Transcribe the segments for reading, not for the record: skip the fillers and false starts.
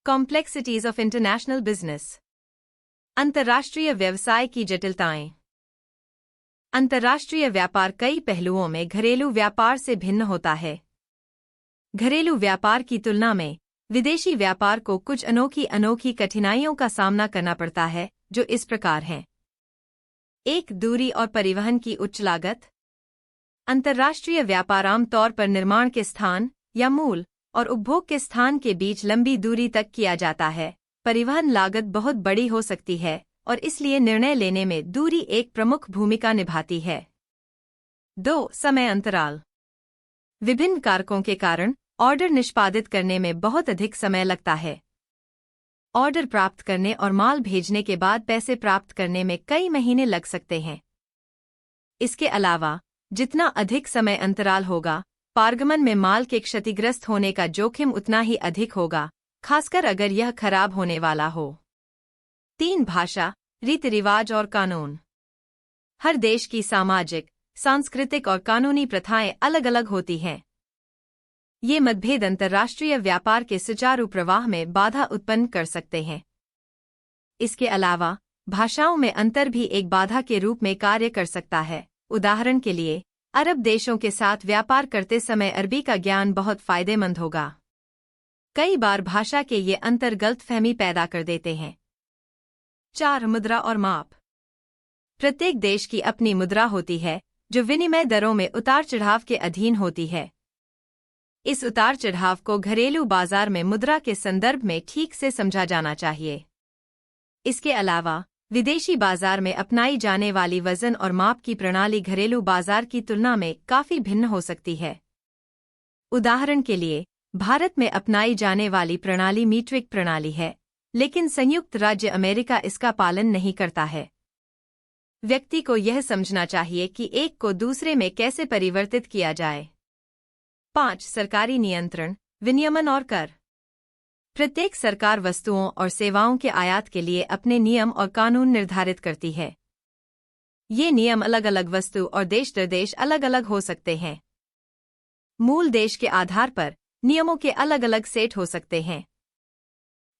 Complexities of international business. अंतर्राष्ट्रीय व्यवसाय की जटिलताएं। अंतर्राष्ट्रीय व्यापार कई पहलुओं में घरेलू व्यापार से भिन्न होता है। घरेलू व्यापार की तुलना में विदेशी व्यापार को कुछ अनोखी कठिनाइयों का सामना करना पड़ता है, जो इस प्रकार हैं। 1. दूरी और परिवहन की उच्च लागत। अंतर्राष्ट्रीय व्यापार आमतौर पर निर्माण के स्थान या मूल और उपभोग के स्थान के बीच लंबी दूरी तक किया जाता है। परिवहन लागत बहुत बड़ी हो सकती है और इसलिए निर्णय लेने में दूरी एक प्रमुख भूमिका निभाती है। 2. समय अंतराल। विभिन्न कारकों के कारण ऑर्डर निष्पादित करने में बहुत अधिक समय लगता है। ऑर्डर प्राप्त करने और माल भेजने के बाद पैसे प्राप्त करने में कई महीने लग सकते हैं। इसके अलावा जितना अधिक समय अंतराल होगा, पारगमन में माल के क्षतिग्रस्त होने का जोखिम उतना ही अधिक होगा, खासकर अगर यह खराब होने वाला हो। 3. भाषा, रीति रिवाज और कानून। हर देश की सामाजिक, सांस्कृतिक और कानूनी प्रथाएं अलग अलग होती हैं। ये मतभेद अंतर्राष्ट्रीय व्यापार के सुचारू प्रवाह में बाधा उत्पन्न कर सकते हैं। इसके अलावा भाषाओं में अंतर भी एक बाधा के रूप में कार्य कर सकता है। उदाहरण के लिए, अरब देशों के साथ व्यापार करते समय अरबी का ज्ञान बहुत फायदेमंद होगा। कई बार भाषा के ये अंतर गलतफहमी पैदा कर देते हैं। 4. मुद्रा और माप। प्रत्येक देश की अपनी मुद्रा होती है, जो विनिमय दरों में उतार चढ़ाव के अधीन होती है। इस उतार चढ़ाव को घरेलू बाजार में मुद्रा के संदर्भ में ठीक से समझा जाना चाहिए। इसके अलावा विदेशी बाजार में अपनाई जाने वाली वजन और माप की प्रणाली घरेलू बाजार की तुलना में काफी भिन्न हो सकती है। उदाहरण के लिए, भारत में अपनाई जाने वाली प्रणाली मीट्रिक प्रणाली है, लेकिन संयुक्त राज्य अमेरिका इसका पालन नहीं करता है। व्यक्ति को यह समझना चाहिए कि एक को दूसरे में कैसे परिवर्तित किया जाए। 5. सरकारी नियंत्रण, विनियमन और कर। प्रत्येक सरकार वस्तुओं और सेवाओं के आयात के लिए अपने नियम और कानून निर्धारित करती है। ये नियम अलग अलग वस्तु और देश दर देश अलग अलग हो सकते हैं। मूल देश के आधार पर नियमों के अलग अलग सेट हो सकते हैं।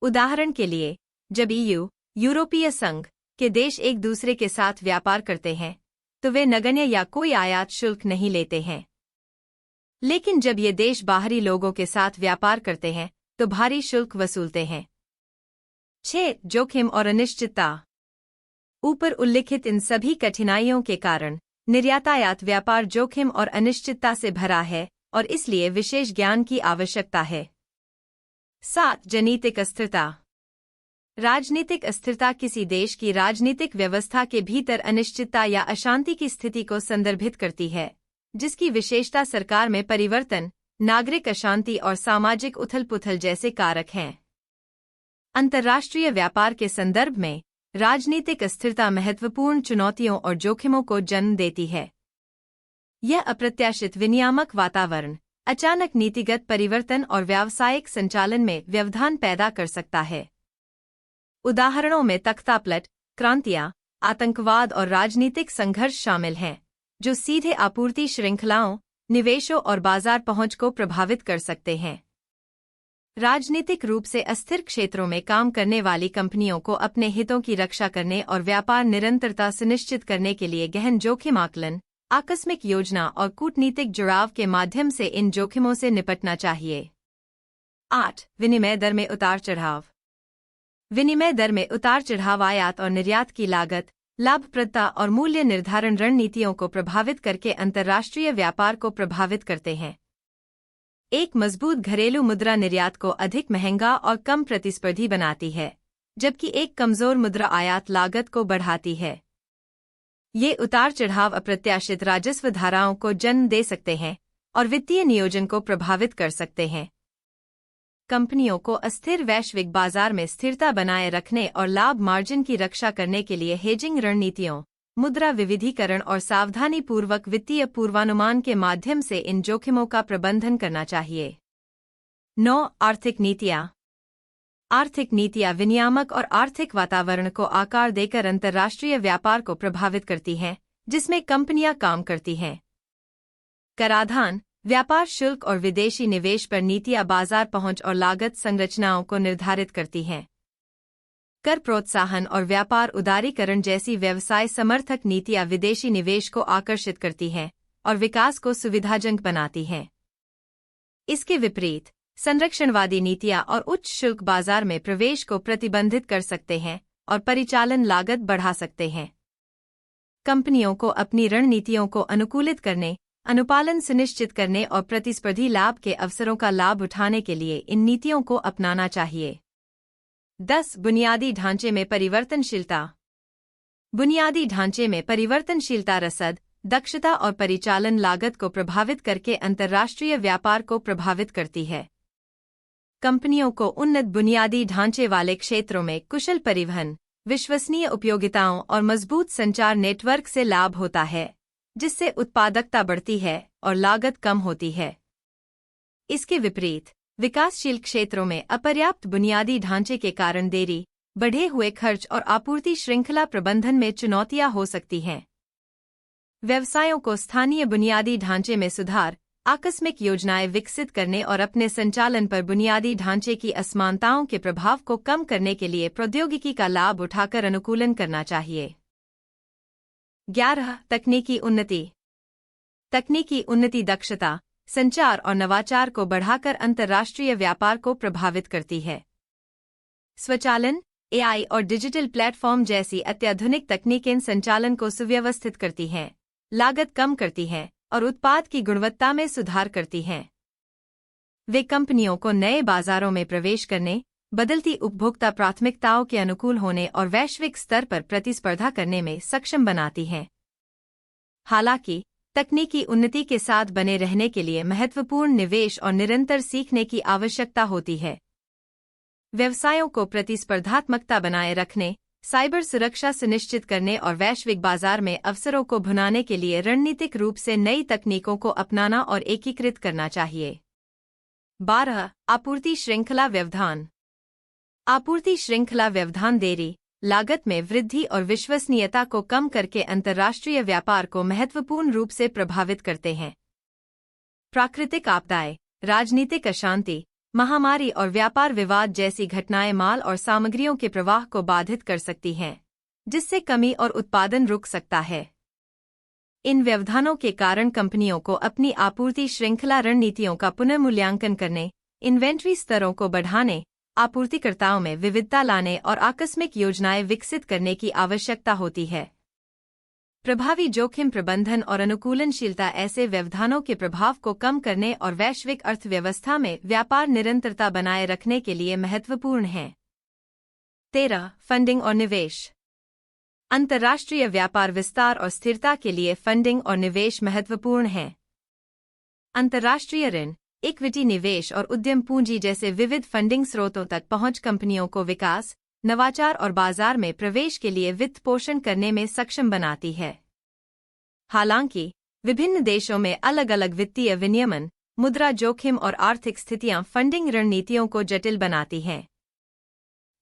उदाहरण के लिए, जब यूरोपीय संघ के देश एक दूसरे के साथ व्यापार करते हैं, तो वे नगण्य या कोई आयात शुल्क नहीं लेते हैं। लेकिन जब ये देश बाहरी लोगों के साथ व्यापार करते हैं, तो भारी शुल्क वसूलते हैं। 6. जोखिम और अनिश्चितता। ऊपर उल्लिखित इन सभी कठिनाइयों के कारण निर्यातायात व्यापार जोखिम और अनिश्चितता से भरा है और इसलिए विशेष ज्ञान की आवश्यकता है। 7. राजनीतिक अस्थिरता। राजनीतिक अस्थिरता किसी देश की राजनीतिक व्यवस्था के भीतर अनिश्चितता या अशांति की स्थिति को संदर्भित करती है, जिसकी विशेषता सरकार में परिवर्तन, नागरिक अशांति और सामाजिक उथल-पुथल जैसे कारक हैं। अंतर्राष्ट्रीय व्यापार के संदर्भ में राजनीतिक अस्थिरता महत्वपूर्ण चुनौतियों और जोखिमों को जन्म देती है। यह अप्रत्याशित विनियामक वातावरण, अचानक नीतिगत परिवर्तन और व्यावसायिक संचालन में व्यवधान पैदा कर सकता है। उदाहरणों में तख्तापलट, क्रांतियां, आतंकवाद और राजनीतिक संघर्ष शामिल हैं, जो सीधे आपूर्ति श्रृंखलाओं, निवेशों और बाजार पहुंच को प्रभावित कर सकते हैं। राजनीतिक रूप से अस्थिर क्षेत्रों में काम करने वाली कंपनियों को अपने हितों की रक्षा करने और व्यापार निरंतरता सुनिश्चित करने के लिए गहन जोखिम आकलन, आकस्मिक योजना और कूटनीतिक जुड़ाव के माध्यम से इन जोखिमों से निपटना चाहिए। 8. विनिमय दर में उतार चढ़ाव। विनिमय दर में उतार चढ़ाव आयात और निर्यात की लागत, लाभप्रदता और मूल्य निर्धारण रणनीतियों को प्रभावित करके अंतर्राष्ट्रीय व्यापार को प्रभावित करते हैं। एक मजबूत घरेलू मुद्रा निर्यात को अधिक महंगा और कम प्रतिस्पर्धी बनाती है, जबकि एक कमजोर मुद्रा आयात लागत को बढ़ाती है। ये उतार चढ़ाव अप्रत्याशित राजस्व धाराओं को जन्म दे सकते हैं और वित्तीय नियोजन को प्रभावित कर सकते हैं। कंपनियों को अस्थिर वैश्विक बाजार में स्थिरता बनाए रखने और लाभ मार्जिन की रक्षा करने के लिए हेजिंग रणनीतियों, मुद्रा विविधीकरण और सावधानीपूर्वक वित्तीय पूर्वानुमान के माध्यम से इन जोखिमों का प्रबंधन करना चाहिए। 9. आर्थिक नीतियाँ। आर्थिक नीतियाँ विनियामक और आर्थिक वातावरण को आकार देकर अंतर्राष्ट्रीय व्यापार को प्रभावित करती हैं, जिसमें कंपनियां काम करती हैं। कराधान, व्यापार शुल्क और विदेशी निवेश पर नीतियां बाजार पहुंच और लागत संरचनाओं को निर्धारित करती हैं। कर प्रोत्साहन और व्यापार उदारीकरण जैसी व्यवसाय समर्थक नीतियां विदेशी निवेश को आकर्षित करती हैं और विकास को सुविधाजनक बनाती हैं। इसके विपरीत, संरक्षणवादी नीतियां और उच्च शुल्क बाजार में प्रवेश को प्रतिबंधित कर सकते हैं और परिचालन लागत बढ़ा सकते हैं। कंपनियों को अपनी रणनीतियों को अनुकूलित करने, अनुपालन सुनिश्चित करने और प्रतिस्पर्धी लाभ के अवसरों का लाभ उठाने के लिए इन नीतियों को अपनाना चाहिए। 10. बुनियादी ढांचे में परिवर्तनशीलता। बुनियादी ढांचे में परिवर्तनशीलता रसद, दक्षता और परिचालन लागत को प्रभावित करके अंतर्राष्ट्रीय व्यापार को प्रभावित करती है। कंपनियों को उन्नत बुनियादी ढांचे वाले क्षेत्रों में कुशल परिवहन, विश्वसनीय उपयोगिताओं और मजबूत संचार नेटवर्क से लाभ होता है, जिससे उत्पादकता बढ़ती है और लागत कम होती है। इसके विपरीत, विकासशील क्षेत्रों में अपर्याप्त बुनियादी ढांचे के कारण देरी, बढ़े हुए खर्च और आपूर्ति श्रृंखला प्रबंधन में चुनौतियां हो सकती हैं। व्यवसायों को स्थानीय बुनियादी ढांचे में सुधार, आकस्मिक योजनाएं विकसित करने और अपने संचालन पर बुनियादी ढांचे की असमानताओं के प्रभाव को कम करने के लिए प्रौद्योगिकी का लाभ उठाकर अनुकूलन करना चाहिए। 11. तकनीकी उन्नति। तकनीकी उन्नति दक्षता, संचार और नवाचार को बढ़ाकर अंतर्राष्ट्रीय व्यापार को प्रभावित करती है। स्वचालन, एआई और डिजिटल प्लेटफॉर्म जैसी अत्याधुनिक तकनीकें संचालन को सुव्यवस्थित करती हैं, लागत कम करती हैं और उत्पाद की गुणवत्ता में सुधार करती हैं। वे कंपनियों को नए बाजारों में प्रवेश करने, बदलती उपभोक्ता प्राथमिकताओं के अनुकूल होने और वैश्विक स्तर पर प्रतिस्पर्धा करने में सक्षम बनाती हैं। हालांकि, तकनीकी उन्नति के साथ बने रहने के लिए महत्वपूर्ण निवेश और निरंतर सीखने की आवश्यकता होती है। व्यवसायों को प्रतिस्पर्धात्मकता बनाए रखने, साइबर सुरक्षा सुनिश्चित करने और वैश्विक बाजार में अवसरों को भुनाने के लिए रणनीतिक रूप से नई तकनीकों को अपनाना और एकीकृत करना चाहिए। 12. आपूर्ति श्रृंखला व्यवधान। आपूर्ति श्रृंखला व्यवधान देरी, लागत में वृद्धि और विश्वसनीयता को कम करके अंतर्राष्ट्रीय व्यापार को महत्वपूर्ण रूप से प्रभावित करते हैं। प्राकृतिक आपदाएं, राजनीतिक अशांति, महामारी और व्यापार विवाद जैसी घटनाएं माल और सामग्रियों के प्रवाह को बाधित कर सकती हैं, जिससे कमी और उत्पादन रुक सकता है। इन व्यवधानों के कारण कंपनियों को अपनी आपूर्ति श्रृंखला रणनीतियों का पुनर्मूल्यांकन करने, इन्वेंट्री स्तरों को बढ़ाने, आपूर्तिकर्ताओं में विविधता लाने और आकस्मिक योजनाएं विकसित करने की आवश्यकता होती है। प्रभावी जोखिम प्रबंधन और अनुकूलनशीलता ऐसे व्यवधानों के प्रभाव को कम करने और वैश्विक अर्थव्यवस्था में व्यापार निरंतरता बनाए रखने के लिए महत्वपूर्ण है। 13. फंडिंग और निवेश। अंतर्राष्ट्रीय व्यापार विस्तार और स्थिरता के लिए फंडिंग और निवेश महत्वपूर्ण है। अंतर्राष्ट्रीय ऋण, इक्विटी निवेश और उद्यम पूंजी जैसे विविध फंडिंग स्रोतों तक पहुंच कंपनियों को विकास, नवाचार और बाजार में प्रवेश के लिए वित्त पोषण करने में सक्षम बनाती है। हालांकि, विभिन्न देशों में अलग अलग वित्तीय विनियमन, मुद्रा जोखिम और आर्थिक स्थितियां फंडिंग रणनीतियों को जटिल बनाती हैं।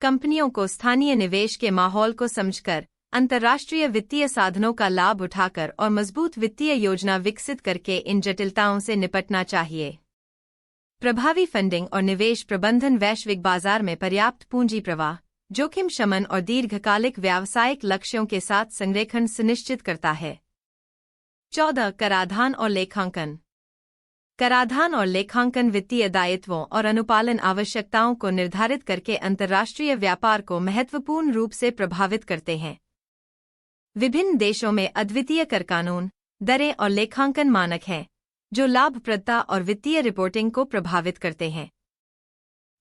कंपनियों को स्थानीय निवेश के माहौल को समझकर, अंतर्राष्ट्रीय वित्तीय साधनों का लाभ उठाकर और मजबूत वित्तीय योजना विकसित करके इन जटिलताओं से निपटना चाहिए। प्रभावी फंडिंग और निवेश प्रबंधन वैश्विक बाजार में पर्याप्त पूंजी प्रवाह, जोखिम शमन और दीर्घकालिक व्यावसायिक लक्ष्यों के साथ संरेखण सुनिश्चित करता है। 14. कराधान और लेखांकन। कराधान और लेखांकन वित्तीय दायित्वों और अनुपालन आवश्यकताओं को निर्धारित करके अंतर्राष्ट्रीय व्यापार को महत्वपूर्ण रूप से प्रभावित करते हैं। विभिन्न देशों में अद्वितीय कर कानून, दरें और लेखांकन मानक हैं, जो लाभप्रदता और वित्तीय रिपोर्टिंग को प्रभावित करते हैं।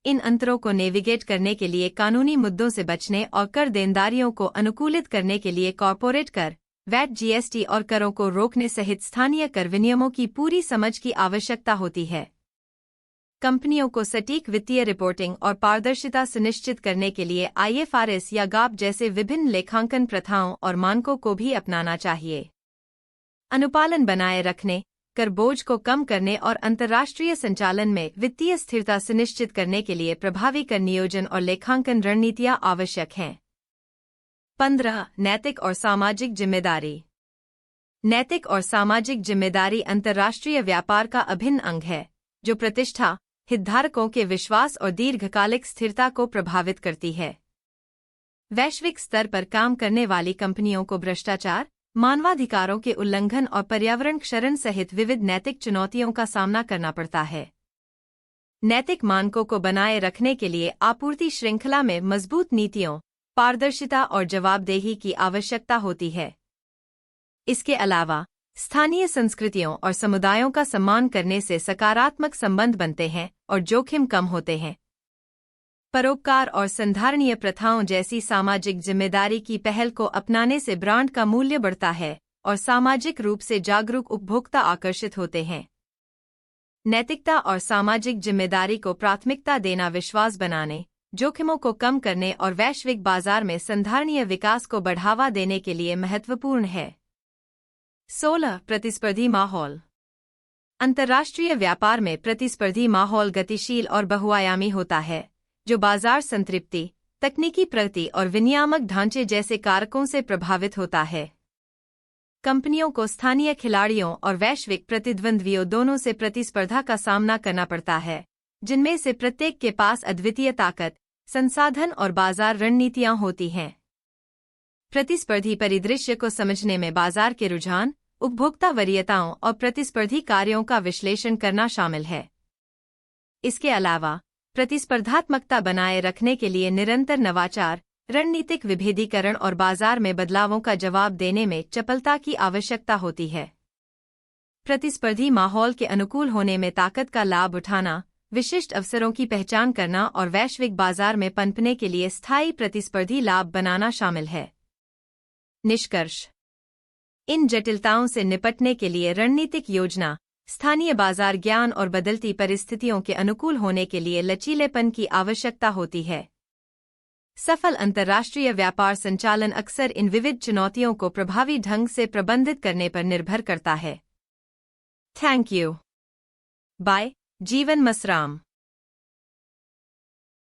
इन अंतरों को नेविगेट करने के लिए कानूनी मुद्दों से बचने और कर देनदारियों को अनुकूलित करने के लिए कॉर्पोरेट कर, वैट, जीएसटी और करों को रोकने सहित स्थानीय कर विनियमों की पूरी समझ की आवश्यकता होती है। कंपनियों को सटीक वित्तीय रिपोर्टिंग और पारदर्शिता सुनिश्चित करने के लिए IFRS या GAAP जैसे विभिन्न लेखांकन प्रथाओं और मानकों को भी अपनाना चाहिए। अनुपालन बनाए रखने, कर बोझ को कम करने और अंतर्राष्ट्रीय संचालन में वित्तीय स्थिरता सुनिश्चित करने के लिए प्रभावी कर नियोजन और लेखांकन रणनीतियां आवश्यक हैं। 15. नैतिक और सामाजिक जिम्मेदारी। नैतिक और सामाजिक जिम्मेदारी अंतर्राष्ट्रीय व्यापार का अभिन्न अंग है, जो प्रतिष्ठा, हितधारकों के विश्वास और दीर्घकालिक स्थिरता को प्रभावित करती है। वैश्विक स्तर पर काम करने वाली कंपनियों को भ्रष्टाचार, मानवाधिकारों के उल्लंघन और पर्यावरण क्षरण सहित विविध नैतिक चुनौतियों का सामना करना पड़ता है। नैतिक मानकों को बनाए रखने के लिए आपूर्ति श्रृंखला में मजबूत नीतियों, पारदर्शिता और जवाबदेही की आवश्यकता होती है। इसके अलावा स्थानीय संस्कृतियों और समुदायों का सम्मान करने से सकारात्मक संबंध बनते हैं और जोखिम कम होते हैं। परोपकार और संधारणीय प्रथाओं जैसी सामाजिक जिम्मेदारी की पहल को अपनाने से ब्रांड का मूल्य बढ़ता है और सामाजिक रूप से जागरूक उपभोक्ता आकर्षित होते हैं। नैतिकता और सामाजिक जिम्मेदारी को प्राथमिकता देना विश्वास बनाने, जोखिमों को कम करने और वैश्विक बाजार में संधारणीय विकास को बढ़ावा देने के लिए महत्वपूर्ण है। 16. प्रतिस्पर्धी माहौल। अंतर्राष्ट्रीय व्यापार में प्रतिस्पर्धी माहौल गतिशील और बहुआयामी होता है, जो बाजार संतृप्ति, तकनीकी प्रगति और विनियामक ढांचे जैसे कारकों से प्रभावित होता है। कंपनियों को स्थानीय खिलाड़ियों और वैश्विक प्रतिद्वंद्वियों दोनों से प्रतिस्पर्धा का सामना करना पड़ता है, जिनमें से प्रत्येक के पास अद्वितीय ताकत, संसाधन और बाजार रणनीतियां होती हैं। प्रतिस्पर्धी परिदृश्य को समझने में बाजार के रुझान, उपभोक्ता वरीयताओं और प्रतिस्पर्धी कार्यों का विश्लेषण करना शामिल है। इसके अलावा प्रतिस्पर्धात्मकता बनाए रखने के लिए निरंतर नवाचार, रणनीतिक विभेदीकरण और बाजार में बदलावों का जवाब देने में चपलता की आवश्यकता होती है। प्रतिस्पर्धी माहौल के अनुकूल होने में ताकत का लाभ उठाना, विशिष्ट अवसरों की पहचान करना और वैश्विक बाजार में पनपने के लिए स्थायी प्रतिस्पर्धी लाभ बनाना शामिल है। निष्कर्ष: इन जटिलताओं से निपटने के लिए रणनीतिक योजना, स्थानीय बाजार ज्ञान और बदलती परिस्थितियों के अनुकूल होने के लिए लचीलेपन की आवश्यकता होती है। सफल अंतर्राष्ट्रीय व्यापार संचालन अक्सर इन विविध चुनौतियों को प्रभावी ढंग से प्रबंधित करने पर निर्भर करता है। Thank you. बाय जीवन मसराम।